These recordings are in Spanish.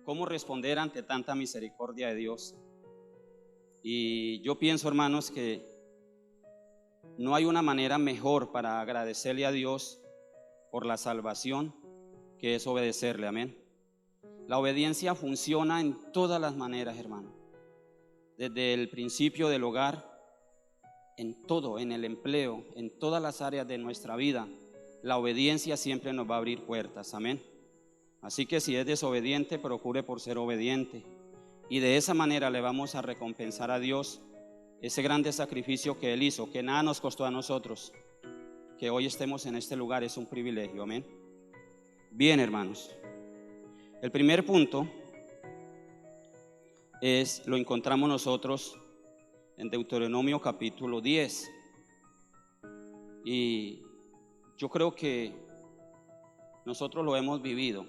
cómo responder ante tanta misericordia de Dios. Y yo pienso, hermanos, que no hay una manera mejor para agradecerle a Dios por la salvación que es obedecerle, amén. La obediencia funciona en todas las maneras, hermano. Desde el principio del hogar, en todo, en el empleo, en todas las áreas de nuestra vida, la obediencia siempre nos va a abrir puertas, amén. Así que si es desobediente, procure por ser obediente. Y de esa manera le vamos a recompensar a Dios ese grande sacrificio que Él hizo, que nada nos costó a nosotros. Que hoy estemos en este lugar es un privilegio, amén. Bien, hermanos, el primer punto lo encontramos nosotros en Deuteronomio capítulo 10. Y yo creo que nosotros lo hemos vivido,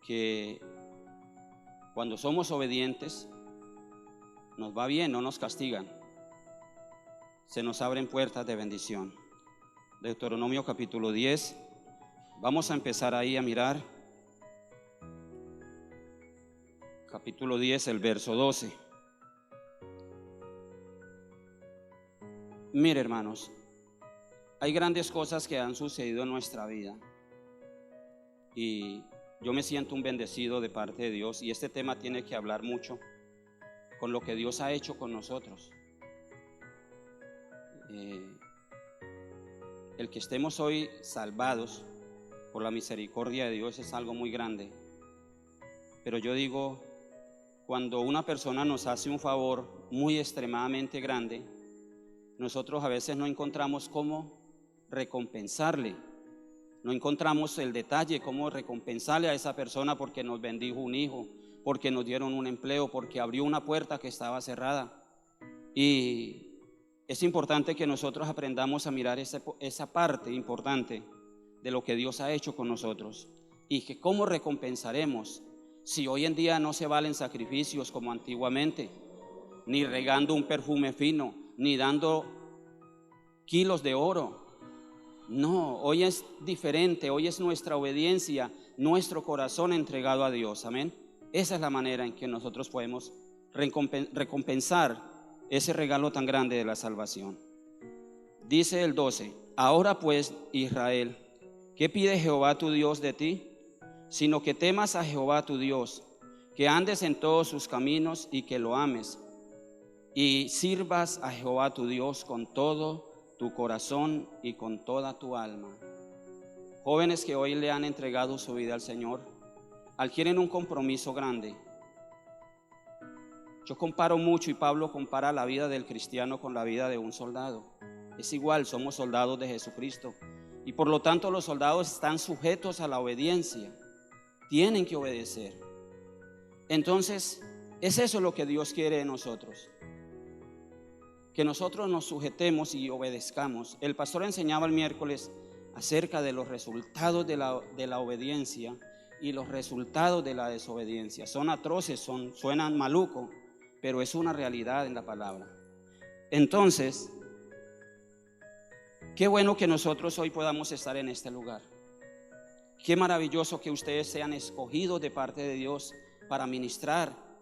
que cuando somos obedientes nos va bien, no nos castigan, se nos abren puertas de bendición. Deuteronomio capítulo 10, vamos a empezar ahí a mirar capítulo 10, el verso 12. Mire, hermanos, hay grandes cosas que han sucedido en nuestra vida y yo me siento un bendecido de parte de Dios, y este tema tiene que hablar mucho con lo que Dios ha hecho con nosotros. El que estemos hoy salvados por la misericordia de Dios es algo muy grande. Pero yo digo, cuando una persona nos hace un favor muy extremadamente grande, nosotros a veces no encontramos cómo recompensarle. No encontramos el detalle, cómo recompensarle a esa persona porque nos bendijo un hijo, porque nos dieron un empleo, porque abrió una puerta que estaba cerrada. Y es importante que nosotros aprendamos a mirar esa parte importante de lo que Dios ha hecho con nosotros, y que cómo recompensaremos si hoy en día no se valen sacrificios como antiguamente, ni regando un perfume fino, ni dando kilos de oro. No, hoy es diferente, hoy es nuestra obediencia, nuestro corazón entregado a Dios, amén. Esa es la manera en que nosotros podemos recompensar ese regalo tan grande de la salvación. Dice el 12: ahora pues, Israel, ¿qué pide Jehová tu Dios de ti? Sino que temas a Jehová tu Dios, que andes en todos sus caminos y que lo ames, y sirvas a Jehová tu Dios con todo tu corazón y con toda tu alma. Jóvenes que hoy le han entregado su vida al Señor, adquieren un compromiso grande. Yo comparo mucho, y Pablo compara la vida del cristiano con la vida de un soldado. Es igual, somos soldados de Jesucristo, y por lo tanto los soldados están sujetos a la obediencia, tienen que obedecer. Entonces es eso lo que Dios quiere de nosotros, que nosotros nos sujetemos y obedezcamos. El pastor enseñaba el miércoles acerca de los resultados de la obediencia y los resultados de la desobediencia. Son atroces, suenan maluco, pero es una realidad en la palabra. Entonces, qué bueno que nosotros hoy podamos estar en este lugar. Qué maravilloso que ustedes sean escogidos de parte de Dios para ministrar,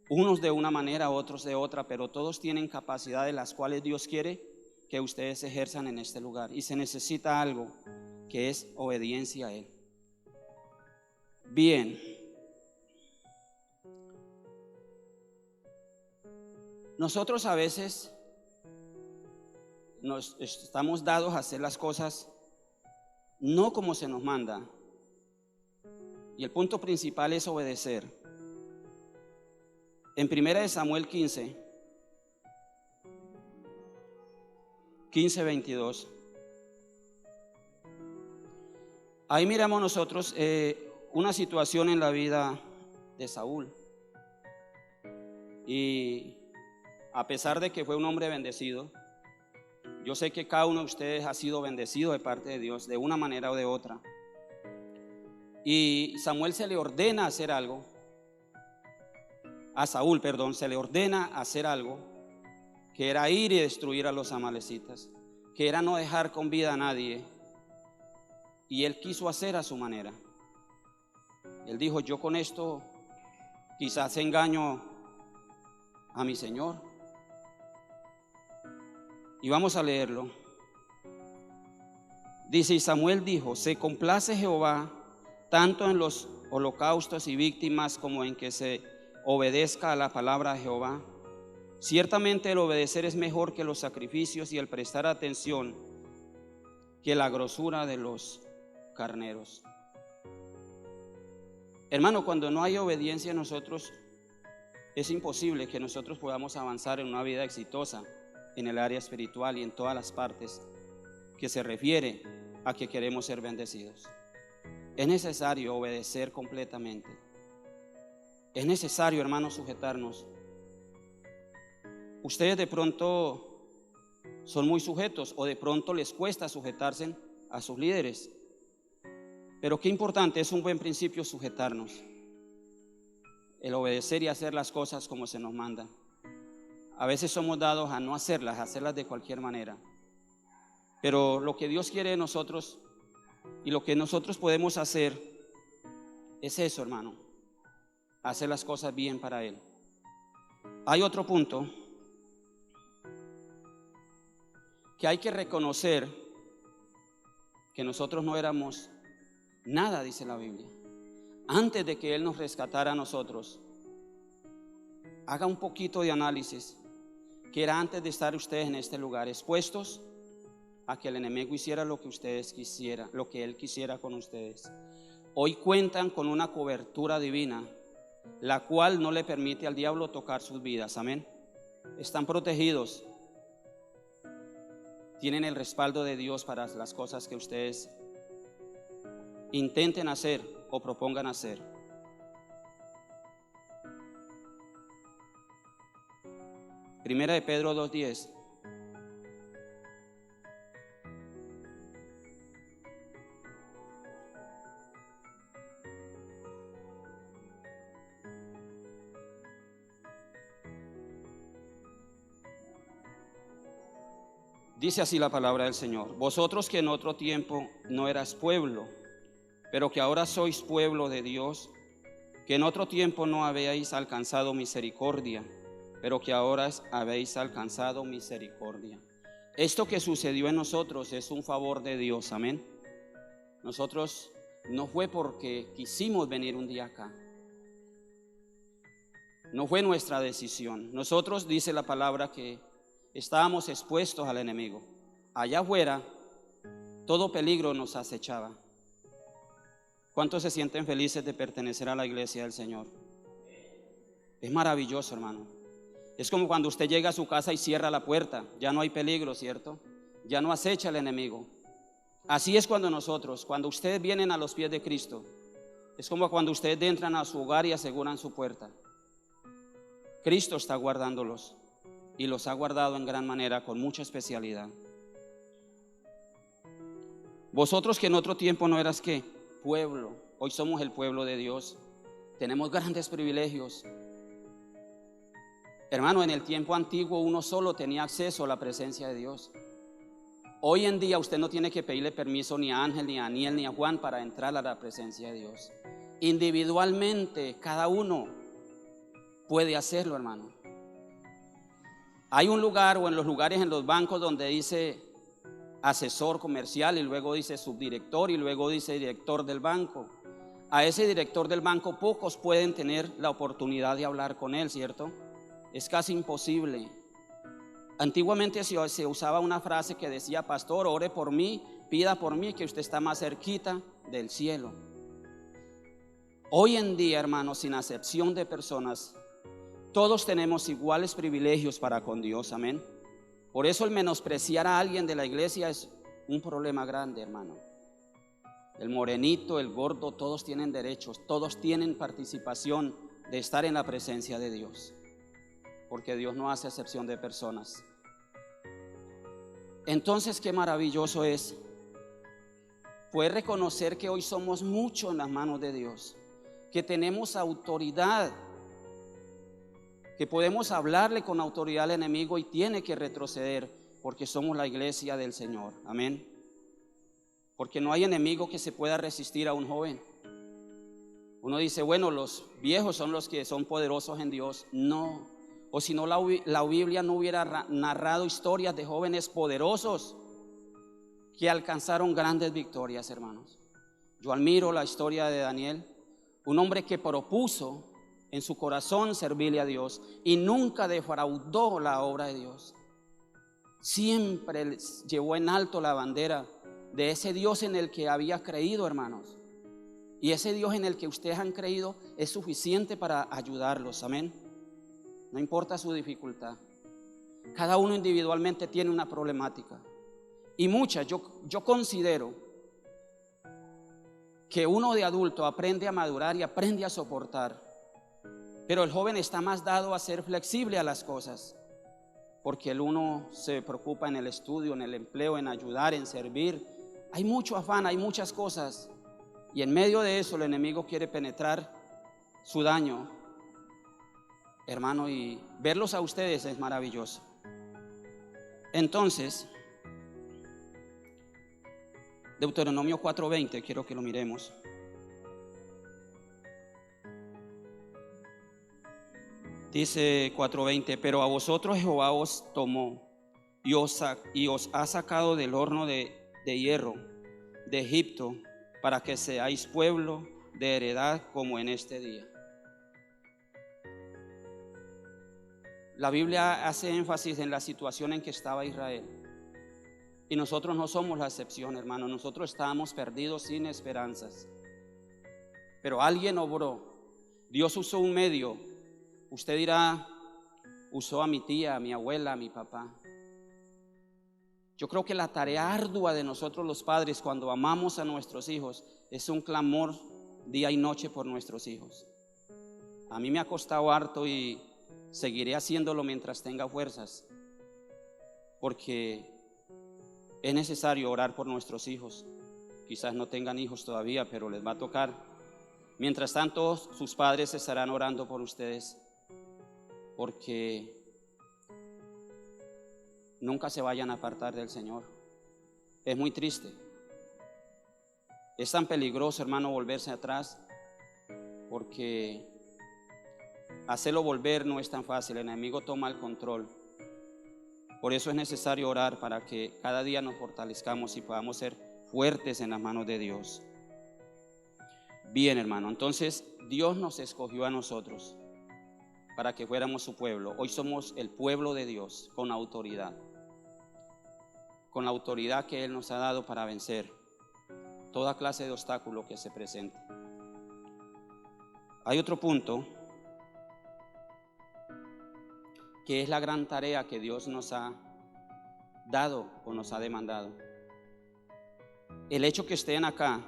unos de una manera, otros de otra, pero todos tienen capacidades las cuales Dios quiere que ustedes ejerzan en este lugar, y se necesita algo que es obediencia a Él. Bien, nosotros a veces nos estamos dados a hacer las cosas no como se nos manda, y el punto principal es obedecer. En 1 Samuel 15:22, ahí miramos nosotros una situación en la vida de Saúl. Y a pesar de que fue un hombre bendecido, yo sé que cada uno de ustedes ha sido bendecido de parte de Dios de una manera o de otra. Y Samuel se le ordena hacer algo. A Saúl, perdón, se le ordena hacer algo, que era ir y destruir a los amalecitas, que era no dejar con vida a nadie, y él quiso hacer a su manera. Él dijo, yo con esto quizás engaño a mi Señor. Y vamos a leerlo. Dice, y Samuel dijo, se complace Jehová tanto en los holocaustos y víctimas como en que se obedezca a la palabra de Jehová. Ciertamente el obedecer es mejor que los sacrificios y el prestar atención que la grosura de los carneros. Hermano, cuando no hay obediencia en nosotros, es imposible que nosotros podamos avanzar en una vida exitosa en el área espiritual y en todas las partes que se refiere a que queremos ser bendecidos. Es necesario obedecer completamente. Es necesario, hermanos, sujetarnos. Ustedes de pronto son muy sujetos o de pronto les cuesta sujetarse a sus líderes. Pero qué importante, es un buen principio sujetarnos. El obedecer y hacer las cosas como se nos manda. A veces somos dados a no hacerlas, a hacerlas de cualquier manera. Pero lo que Dios quiere de nosotros y lo que nosotros podemos hacer es eso, hermano, hacer las cosas bien para Él. Hay otro punto que hay que reconocer, que nosotros no éramos nada, dice la Biblia. Antes de que Él nos rescatara a nosotros, haga un poquito de análisis, que era antes de estar ustedes en este lugar, expuestos a que el enemigo hiciera lo que ustedes quisieran, lo que él quisiera con ustedes. Hoy cuentan con una cobertura divina, la cual no le permite al diablo tocar sus vidas. Amén. Están protegidos. Tienen el respaldo de Dios para las cosas que ustedes intenten hacer o propongan hacer. Primera de Pedro 2:10. Dice así la palabra del Señor: vosotros que en otro tiempo no eras pueblo, pero que ahora sois pueblo de Dios, que en otro tiempo no habéis alcanzado misericordia, pero que ahora habéis alcanzado misericordia. Esto que sucedió en nosotros es un favor de Dios, amén. Nosotros no fue porque quisimos venir un día acá, no fue nuestra decisión. Nosotros, dice la palabra, que estábamos expuestos al enemigo. Allá afuera todo peligro nos acechaba. ¿Cuántos se sienten felices de pertenecer a la iglesia del Señor? Es maravilloso, hermano. Es como cuando usted llega a su casa y cierra la puerta. Ya no hay peligro, ¿cierto? Ya no acecha el enemigo. Así es cuando ustedes vienen a los pies de Cristo, es como cuando ustedes entran a su hogar y aseguran su puerta. Cristo está guardándolos y los ha guardado en gran manera, con mucha especialidad. Vosotros que en otro tiempo no eras ¿qué? Pueblo. Hoy somos el pueblo de Dios. Tenemos grandes privilegios. Hermano, en el tiempo antiguo uno solo tenía acceso a la presencia de Dios. Hoy en día usted no tiene que pedirle permiso ni a Ángel, ni a Daniel, ni a Juan para entrar a la presencia de Dios. Individualmente, cada uno puede hacerlo, hermano. Hay un lugar, o en los lugares, en los bancos, donde dice asesor comercial y luego dice subdirector y luego dice director del banco. A ese director del banco pocos pueden tener la oportunidad de hablar con él, ¿cierto? Es casi imposible. Antiguamente se usaba una frase que decía: pastor, ore por mí, pida por mí, que usted está más cerquita del cielo. Hoy en día, hermanos, sin acepción de personas, todos tenemos iguales privilegios para con Dios, amén. Por eso el menospreciar a alguien de la iglesia es un problema grande, hermano. El morenito, el gordo, todos tienen derechos, todos tienen participación de estar en la presencia de Dios, porque Dios no hace excepción de personas. Entonces, qué maravilloso es poder reconocer que hoy somos mucho en las manos de Dios, que tenemos autoridad, que podemos hablarle con autoridad al enemigo y tiene que retroceder, porque somos la iglesia del Señor, amén. Porque no hay enemigo que se pueda resistir a un joven. Uno dice, bueno, los viejos son los que son poderosos en Dios. No, o si no la Biblia no hubiera narrado historias de jóvenes poderosos que alcanzaron grandes victorias, hermanos. Yo admiro la historia de Daniel, un hombre que propuso en su corazón servirle a Dios y nunca defraudó la obra de Dios. Siempre llevó en alto la bandera de ese Dios en el que había creído, hermanos. Y ese Dios en el que ustedes han creído es suficiente para ayudarlos, amén. No importa su dificultad. Cada uno individualmente tiene una problemática. Y muchas, yo considero que uno de adulto aprende a madurar y aprende a soportar. Pero el joven está más dado a ser flexible a las cosas. Porque el uno se preocupa en el estudio, en el empleo, en ayudar, en servir. Hay mucho afán, hay muchas cosas. Y en medio de eso el enemigo quiere penetrar su daño, hermano, y verlos a ustedes es maravilloso. Entonces, Deuteronomio 4:20, quiero que lo miremos. Dice 4:20, pero a vosotros Jehová os tomó y os ha sacado del horno de hierro de Egipto, para que seáis pueblo de heredad como en este día. La Biblia hace énfasis en la situación en que estaba Israel. Y nosotros no somos la excepción, hermano. Nosotros estábamos perdidos sin esperanzas. Pero alguien obró. Dios usó un medio. Usted dirá, usó a mi tía, a mi abuela, a mi papá. Yo creo que la tarea ardua de nosotros los padres cuando amamos a nuestros hijos es un clamor día y noche por nuestros hijos. A mí me ha costado harto y seguiré haciéndolo mientras tenga fuerzas, porque es necesario orar por nuestros hijos. Quizás no tengan hijos todavía, pero les va a tocar. Mientras tanto, sus padres estarán orando por ustedes, porque nunca se vayan a apartar del Señor. Es muy triste. Es tan peligroso, hermano, volverse atrás, porque hacerlo volver no es tan fácil. El enemigo toma el control. Por eso es necesario orar para que cada día nos fortalezcamos y podamos ser fuertes en las manos de Dios. Bien, hermano, entonces Dios nos escogió a nosotros para que fuéramos su pueblo. Hoy somos el pueblo de Dios con autoridad que Él nos ha dado para vencer toda clase de obstáculo que se presente. Hay otro punto, que es la gran tarea que Dios nos ha dado o nos ha demandado. El hecho que estén acá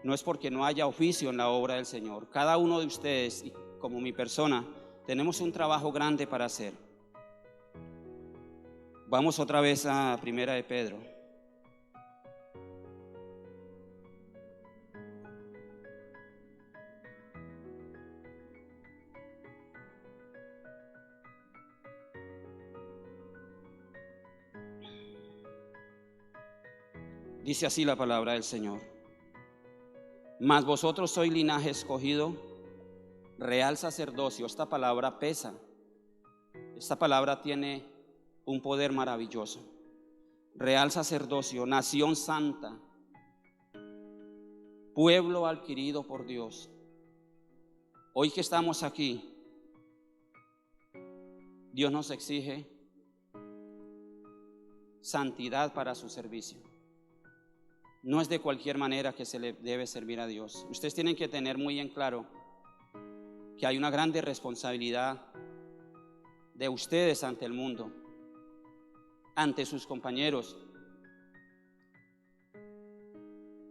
no es porque no haya oficio en la obra del Señor. Cada uno de ustedes, y como mi persona, tenemos un trabajo grande para hacer. Vamos otra vez a Primera de Pedro. Dice así la palabra del Señor: mas vosotros sois linaje escogido, real sacerdocio. Esta palabra pesa. Esta palabra tiene un poder maravilloso. Real sacerdocio, nación santa, pueblo adquirido por Dios. Hoy que estamos aquí, Dios nos exige santidad para su servicio. No es de cualquier manera que se le debe servir a Dios. Ustedes tienen que tener muy en claro que hay una grande responsabilidad de ustedes ante el mundo, ante sus compañeros.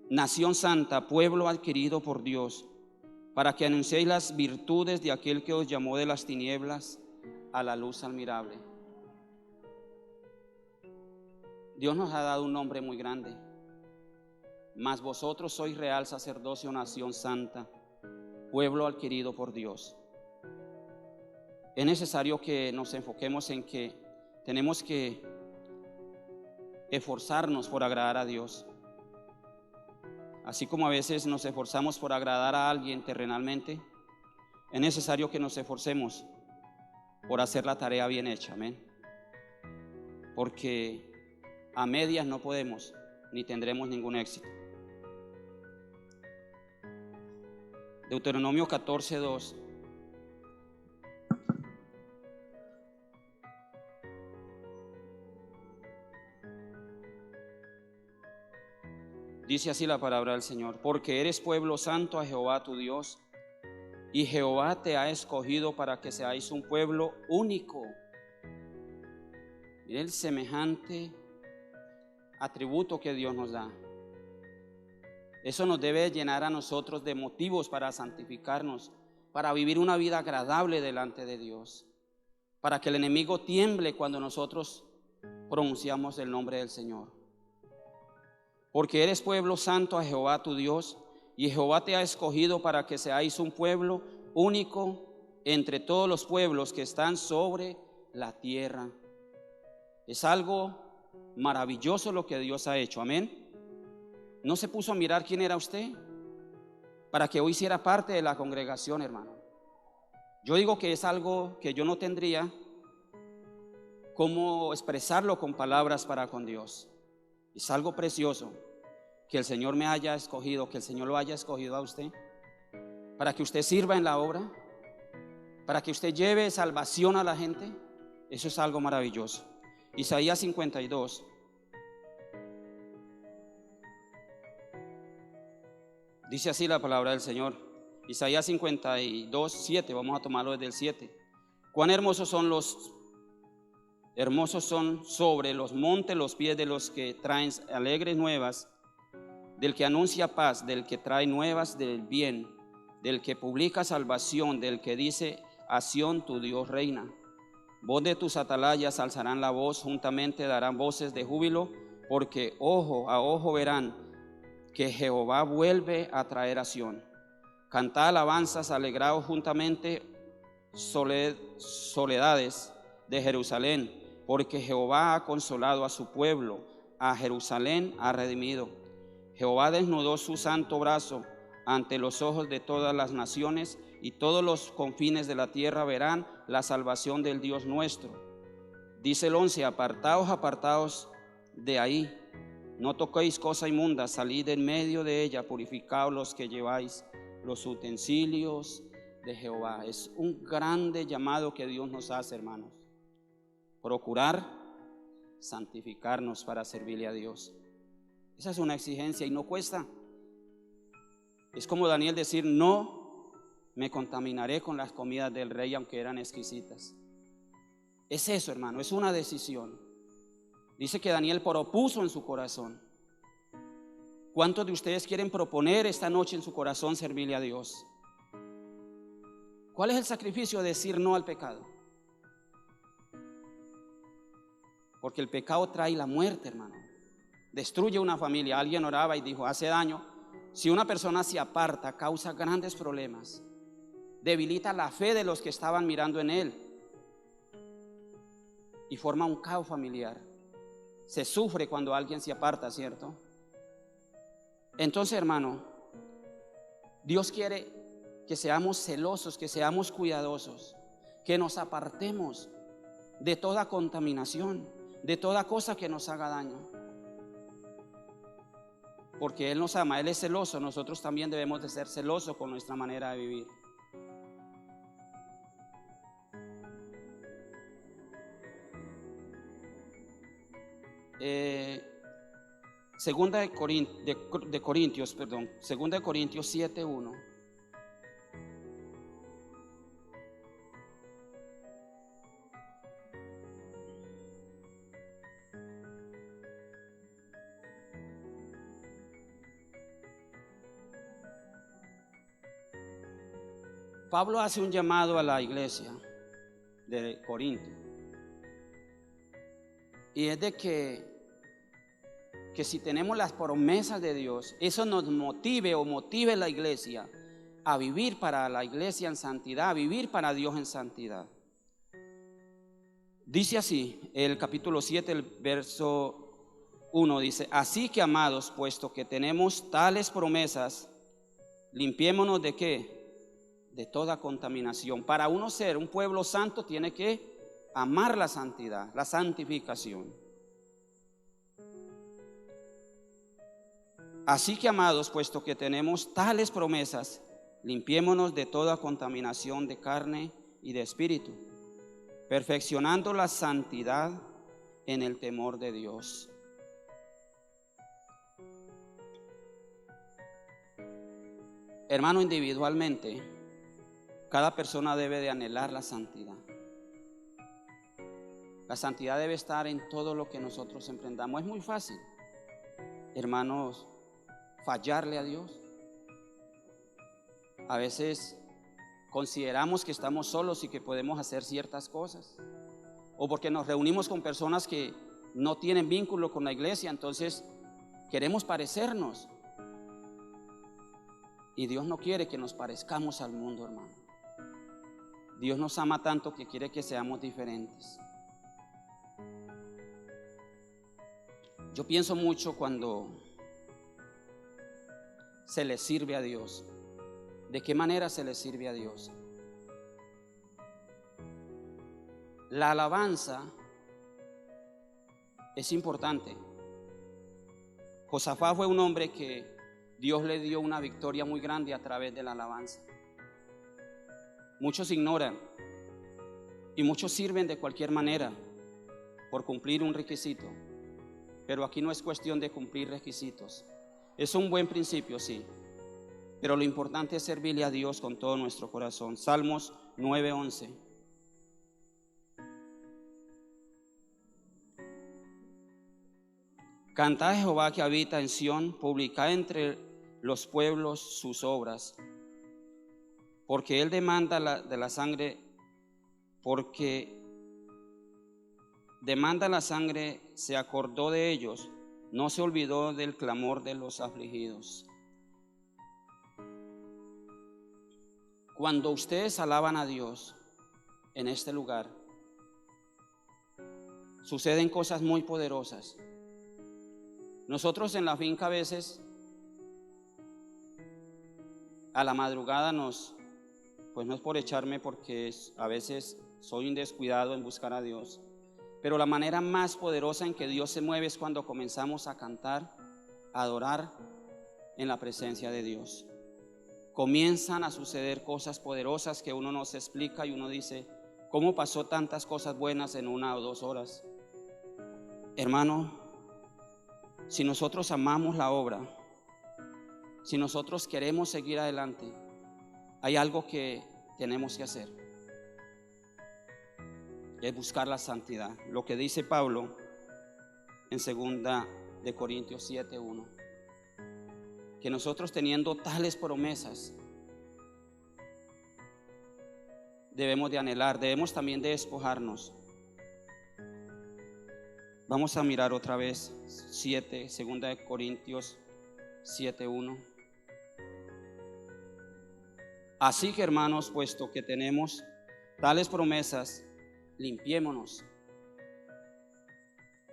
Nación santa, pueblo adquirido por Dios, para que anunciéis las virtudes de aquel que os llamó de las tinieblas a la luz admirable. Dios nos ha dado un nombre muy grande. Mas vosotros sois real sacerdocio, nación santa, pueblo adquirido por Dios. Es necesario que nos enfoquemos en que tenemos que esforzarnos por agradar a Dios. Así como a veces nos esforzamos por agradar a alguien terrenalmente, es necesario que nos esforcemos por hacer la tarea bien hecha, amén. Porque a medias no podemos ni tendremos ningún éxito. Deuteronomio 14:2. Dice así la palabra del Señor: porque eres pueblo santo a Jehová tu Dios, y Jehová te ha escogido para que seáis un pueblo único. Mira el semejante atributo que Dios nos da. Eso nos debe llenar a nosotros de motivos para santificarnos, para vivir una vida agradable delante de Dios, para que el enemigo tiemble cuando nosotros pronunciamos el nombre del Señor. Porque eres pueblo santo a Jehová tu Dios, y Jehová te ha escogido para que seáis un pueblo único entre todos los pueblos que están sobre la tierra. Es algo maravilloso lo que Dios ha hecho, amén. ¿No se puso a mirar quién era usted para que hoy hiciera parte de la congregación, hermano? Yo digo que es algo que yo no tendría cómo expresarlo con palabras para con Dios. Es algo precioso que el Señor me haya escogido, que el Señor lo haya escogido a usted, para que usted sirva en la obra, para que usted lleve salvación a la gente. Eso es algo maravilloso. Isaías 52. Dice así la palabra del Señor. Isaías 52:7. Vamos a tomarlo desde el 7. Cuán hermosos son sobre los montes los pies de los que traen alegres nuevas, del que anuncia paz, del que trae nuevas del bien, del que publica salvación, del que dice: a Sión tu Dios reina. Voz de tus atalayas alzarán la voz, juntamente darán voces de júbilo, porque ojo a ojo verán que Jehová vuelve a traer a Sión. Cantad alabanzas, alegraos juntamente, soledades de Jerusalén, porque Jehová ha consolado a su pueblo, a Jerusalén ha redimido. Jehová desnudó su santo brazo ante los ojos de todas las naciones, y todos los confines de la tierra verán la salvación del Dios nuestro. Dice el 11: apartaos, apartaos de ahí, no toquéis cosa inmunda, salid en medio de ella, purificaos los que lleváis los utensilios de Jehová. Es un grande llamado que Dios nos hace, hermanos. Procurar santificarnos para servirle a Dios. Esa es una exigencia y no cuesta. Es como Daniel decir: no me contaminaré con las comidas del rey, aunque eran exquisitas. Es eso, hermano, es una decisión. Dice que Daniel propuso en su corazón. ¿Cuántos de ustedes quieren proponer esta noche en su corazón servirle a Dios? ¿Cuál es el sacrificio de decir no al pecado? Porque el pecado trae la muerte, hermano. Destruye una familia. Alguien oraba y dijo hace daño. Si una persona se aparta, causa grandes problemas. Debilita la fe de los que estaban mirando en él y forma un caos familiar. Se sufre cuando alguien se aparta, ¿cierto? Entonces, hermano, Dios quiere que seamos celosos, que seamos cuidadosos, que nos apartemos de toda contaminación, de toda cosa que nos haga daño. Porque Él nos ama, Él es celoso. Nosotros también debemos de ser celosos con nuestra manera de vivir. Segunda de Corintios 7:1. Pablo hace un llamado a la iglesia de Corinto, y es de que si tenemos las promesas de Dios, eso nos motive a la iglesia a vivir para la iglesia en santidad, a vivir para Dios en santidad. Dice así el capítulo 7, el verso 1 dice: así que, amados, puesto que tenemos tales promesas, limpiémonos ¿de qué? De toda contaminación. Para uno ser un pueblo santo tiene que amar la santidad, la santificación. Así que, amados, puesto que tenemos tales promesas, limpiémonos de toda contaminación de carne y de espíritu, perfeccionando la santidad en el temor de Dios. Hermano, individualmente, cada persona debe de anhelar la santidad. La santidad debe estar en todo lo que nosotros emprendamos. Es muy fácil, hermanos, fallarle a Dios. A veces consideramos que estamos solos y que podemos hacer ciertas cosas, o porque nos reunimos con personas que no tienen vínculo con la iglesia, entonces queremos parecernos. Y Dios no quiere que nos parezcamos al mundo, hermano. Dios nos ama tanto que quiere que seamos diferentes. Yo pienso mucho cuando se le sirve a Dios. ¿De qué manera se le sirve a Dios? La alabanza es importante. Josafat fue un hombre que Dios le dio una victoria muy grande a través de la alabanza. Muchos ignoran y muchos sirven de cualquier manera por cumplir un requisito, pero aquí no es cuestión de cumplir requisitos. Es un buen principio, sí, pero lo importante es servirle a Dios con todo nuestro corazón. Salmos 9:11. Cantad a Jehová que habita en Sión, publicad entre los pueblos sus obras, porque él demanda de la sangre, porque demanda la sangre, se acordó de ellos, no se olvidó del clamor de los afligidos. Cuando ustedes alaban a Dios en este lugar, suceden cosas muy poderosas. Nosotros en la finca a veces a la madrugada pues no es por echarme, porque a veces soy un descuidado en buscar a Dios, pero la manera más poderosa en que Dios se mueve es cuando comenzamos a cantar, a adorar en la presencia de Dios. Comienzan a suceder cosas poderosas que uno no se explica y uno dice: ¿cómo pasó tantas cosas buenas en 1 o 2 horas? Hermano, si nosotros amamos la obra, si nosotros queremos seguir adelante, hay algo que tenemos que hacer, es buscar la santidad. Lo que dice Pablo en 2 de Corintios 7:1, que nosotros, teniendo tales promesas, debemos de anhelar, debemos también de despojarnos. Vamos a mirar otra vez 2 de Corintios 7:1. Así que, hermanos, puesto que tenemos tales promesas, limpiémonos.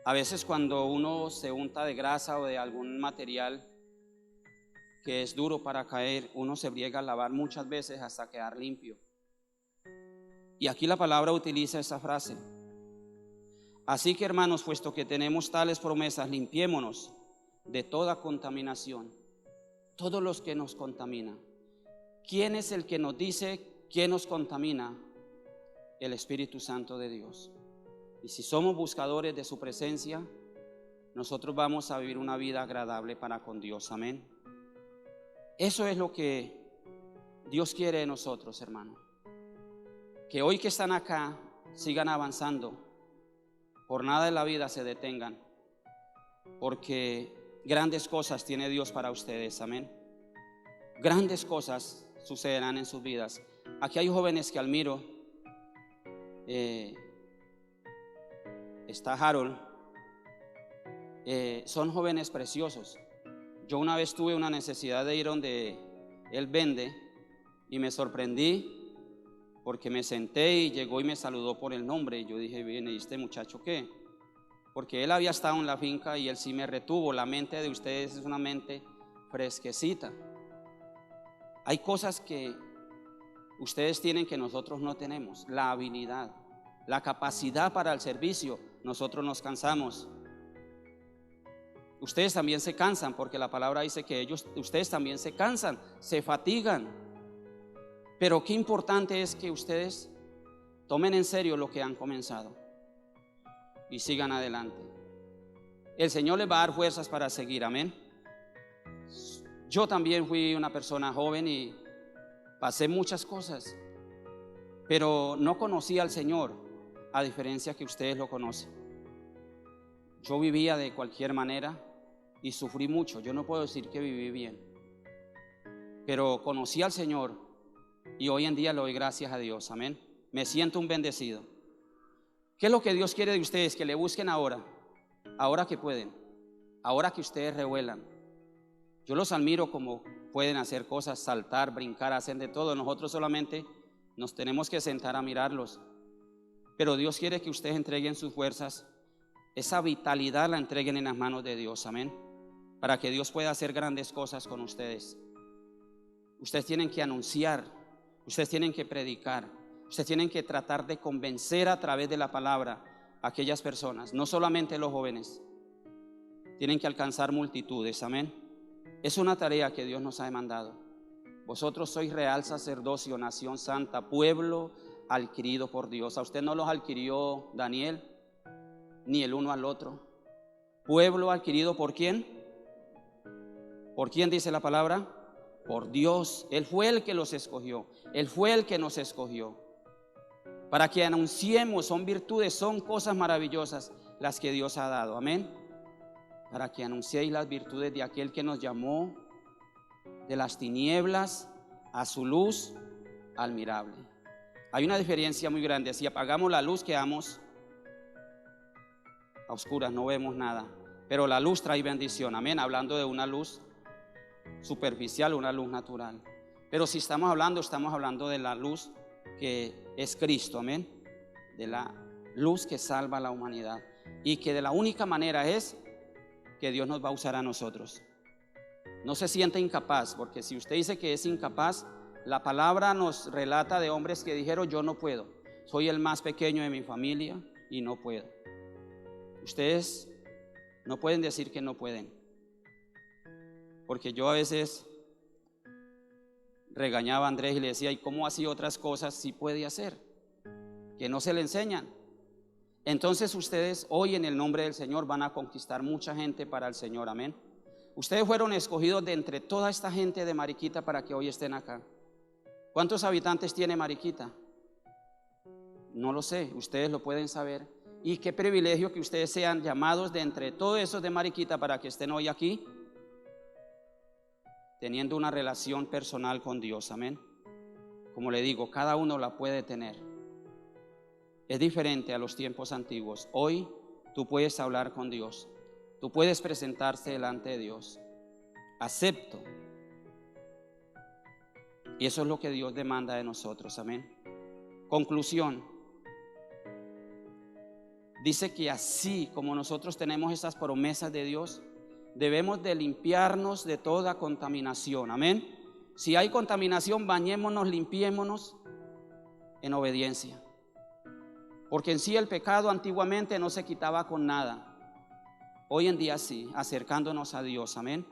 A veces cuando uno se unta de grasa o de algún material que es duro para caer, uno se briega a lavar muchas veces hasta quedar limpio. Y aquí la palabra utiliza esa frase. Así que, hermanos, puesto que tenemos tales promesas, limpiémonos de toda contaminación, todos los que nos contaminan. ¿Quién es el que nos dice quién nos contamina? El Espíritu Santo de Dios. Y si somos buscadores de su presencia, nosotros vamos a vivir una vida agradable para con Dios. Amén. Eso es lo que Dios quiere de nosotros, hermano. Que hoy que están acá sigan avanzando, por nada de la vida se detengan, porque grandes cosas tiene Dios para ustedes. Amén. Grandes cosas sucederán en sus vidas. Aquí hay jóvenes que admiro. Está Harold. Son jóvenes preciosos. Yo una vez tuve una necesidad de ir donde él vende y me sorprendí porque me senté y llegó y me saludó por el nombre. Y yo dije: bien, ¿y este muchacho qué? porque él había estado en la finca y él sí me retuvo. La mente de ustedes es una mente fresquecita. Hay cosas que ustedes tienen que nosotros no tenemos: la habilidad, la capacidad para el servicio. Nosotros nos cansamos. Ustedes también se cansan, porque la palabra dice que ustedes también se cansan, se fatigan. Pero qué importante es que ustedes tomen en serio lo que han comenzado y sigan adelante. El Señor les va a dar fuerzas para seguir, amén. Yo también fui una persona joven y pasé muchas cosas, pero no conocí al Señor, a diferencia que ustedes lo conocen. Yo vivía de cualquier manera y sufrí mucho. Yo no puedo decir que viví bien, pero conocí al Señor y hoy en día le doy gracias a Dios, amén. Me siento un bendecido. ¿Qué es lo que Dios quiere de ustedes? Que le busquen ahora que pueden, ahora que ustedes revuelan. Yo los admiro como pueden hacer cosas, saltar, brincar, hacer de todo. Nosotros solamente nos tenemos que sentar a mirarlos. Pero Dios quiere que ustedes entreguen sus fuerzas, esa vitalidad la entreguen en las manos de Dios, amén, para que Dios pueda hacer grandes cosas con ustedes. Ustedes tienen que anunciar, ustedes tienen que predicar, ustedes tienen que tratar de convencer a través de la palabra a aquellas personas, no solamente los jóvenes. Tienen que alcanzar multitudes, amén. Es una tarea que Dios nos ha demandado. Vosotros sois real sacerdocio, nación santa, pueblo adquirido por Dios. A usted no los adquirió Daniel, ni el uno al otro. Pueblo adquirido ¿por quién? ¿Por quién dice la palabra? Por Dios. Él fue el que los escogió. Él fue el que nos escogió para que anunciemos. Son virtudes, son cosas maravillosas las que Dios ha dado, amén. Para que anunciéis las virtudes de aquel que nos llamó de las tinieblas a su luz admirable. Hay una diferencia muy grande. Si apagamos la luz, quedamos a oscuras, no vemos nada. Pero la luz trae bendición, amén. Hablando de una luz superficial, una luz natural. Pero si estamos hablando de la luz que es Cristo, amén. De la luz que salva a la humanidad. Y que de la única manera es que Dios nos va a usar a nosotros. No se sienta incapaz, porque si usted dice que es incapaz, la palabra nos relata de hombres que dijeron: yo no puedo, soy el más pequeño de mi familia y no puedo. Ustedes no pueden decir que no pueden, porque yo a veces regañaba a Andrés y le decía: ¿y cómo así otras cosas sí puede hacer? Que no se le enseñan. Entonces ustedes hoy en el nombre del Señor van a conquistar mucha gente para el Señor, amén. Ustedes fueron escogidos de entre toda esta gente de Mariquita para que hoy estén acá. ¿Cuántos habitantes tiene Mariquita? No lo sé, ustedes lo pueden saber. Y qué privilegio que ustedes sean llamados de entre todos esos de Mariquita para que estén hoy aquí, teniendo una relación personal con Dios, amén. Como le digo, cada uno la puede tener. Es diferente a los tiempos antiguos. Hoy tú puedes hablar con Dios, tú puedes presentarte delante de Dios. Acepto. Y eso es lo que Dios demanda de nosotros, amén. Conclusión. Dice que así como nosotros tenemos esas promesas de Dios, debemos de limpiarnos de toda contaminación, amén. Si hay contaminación, bañémonos, limpiémonos en obediencia. Porque en sí el pecado antiguamente no se quitaba con nada. Hoy en día sí, acercándonos a Dios, amén.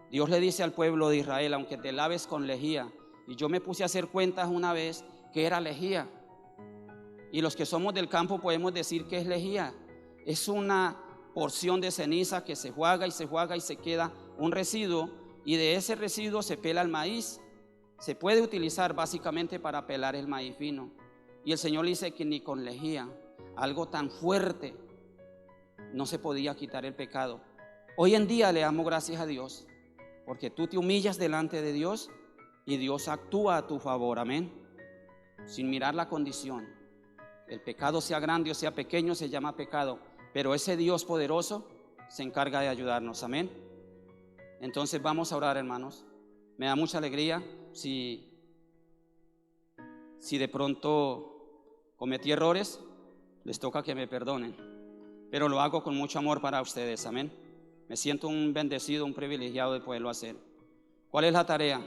Dios le dice al pueblo de Israel: aunque te laves con lejía. Y yo me puse a hacer cuentas una vez que era lejía. Y los que somos del campo podemos decir que es lejía. Es una porción de ceniza que se juega y se juega y se queda un residuo. Y de ese residuo se pela el maíz. Se puede utilizar básicamente para pelar el maíz fino. Y el Señor dice que ni con lejía, algo tan fuerte, no se podía quitar el pecado. Hoy en día le damos gracias a Dios, porque tú te humillas delante de Dios y Dios actúa a tu favor, amén. Sin mirar la condición. El pecado, sea grande o sea pequeño, se llama pecado, pero ese Dios poderoso se encarga de ayudarnos, amén. Entonces vamos a orar, hermanos. Me da mucha alegría si de pronto cometí errores, les toca que me perdonen. pero lo hago con mucho amor para ustedes, amén. Me siento un bendecido, un privilegiado de poderlo hacer. ¿Cuál es la tarea?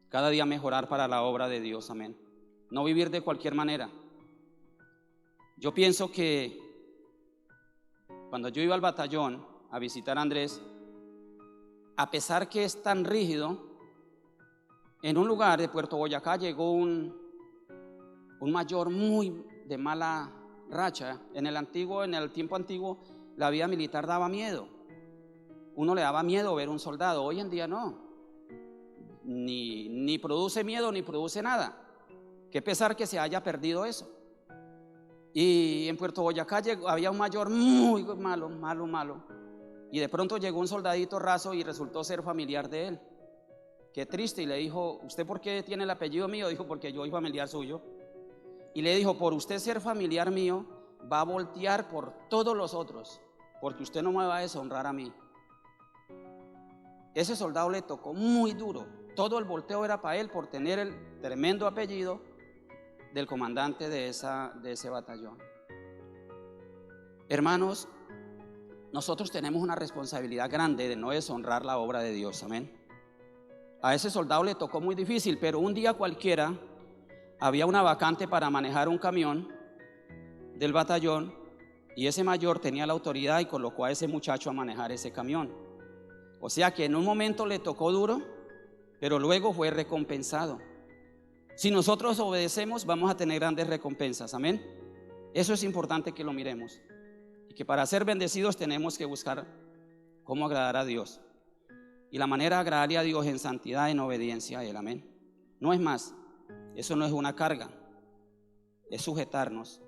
Cada día mejorar para la obra de Dios, amén. No vivir de cualquier manera. Yo pienso que cuando yo iba al batallón a visitar a Andrés, a pesar que es tan rígido, en un lugar de Puerto Boyacá llegó un mayor muy de mala racha. En el tiempo antiguo, la vida militar daba miedo. Uno le daba miedo ver un soldado. Hoy en día no. Ni produce miedo ni produce nada. Qué pesar que se haya perdido eso. Y en Puerto Boyacá había un mayor muy malo. Y de pronto llegó un soldadito raso y resultó ser familiar de él. Qué triste. Y le dijo: ¿usted por qué tiene el apellido mío? Dijo: porque yo soy familiar suyo. Y le dijo: por usted ser familiar mío, va a voltear por todos los otros, porque usted no me va a deshonrar a mí. Ese soldado le tocó muy duro. Todo el volteo era para él por tener el tremendo apellido del comandante de ese batallón. Hermanos, nosotros tenemos una responsabilidad grande de no deshonrar la obra de Dios, amén. A ese soldado le tocó muy difícil, pero un día cualquiera había una vacante para manejar un camión del batallón y ese mayor tenía la autoridad y colocó a ese muchacho a manejar ese camión. O sea que en un momento le tocó duro, pero luego fue recompensado. Si nosotros obedecemos, vamos a tener grandes recompensas, amén. Eso es importante que lo miremos, y que para ser bendecidos tenemos que buscar cómo agradar a Dios. Y la manera de agradarle a Dios en santidad, en obediencia a Él, amén. No es más, eso no es una carga, es sujetarnos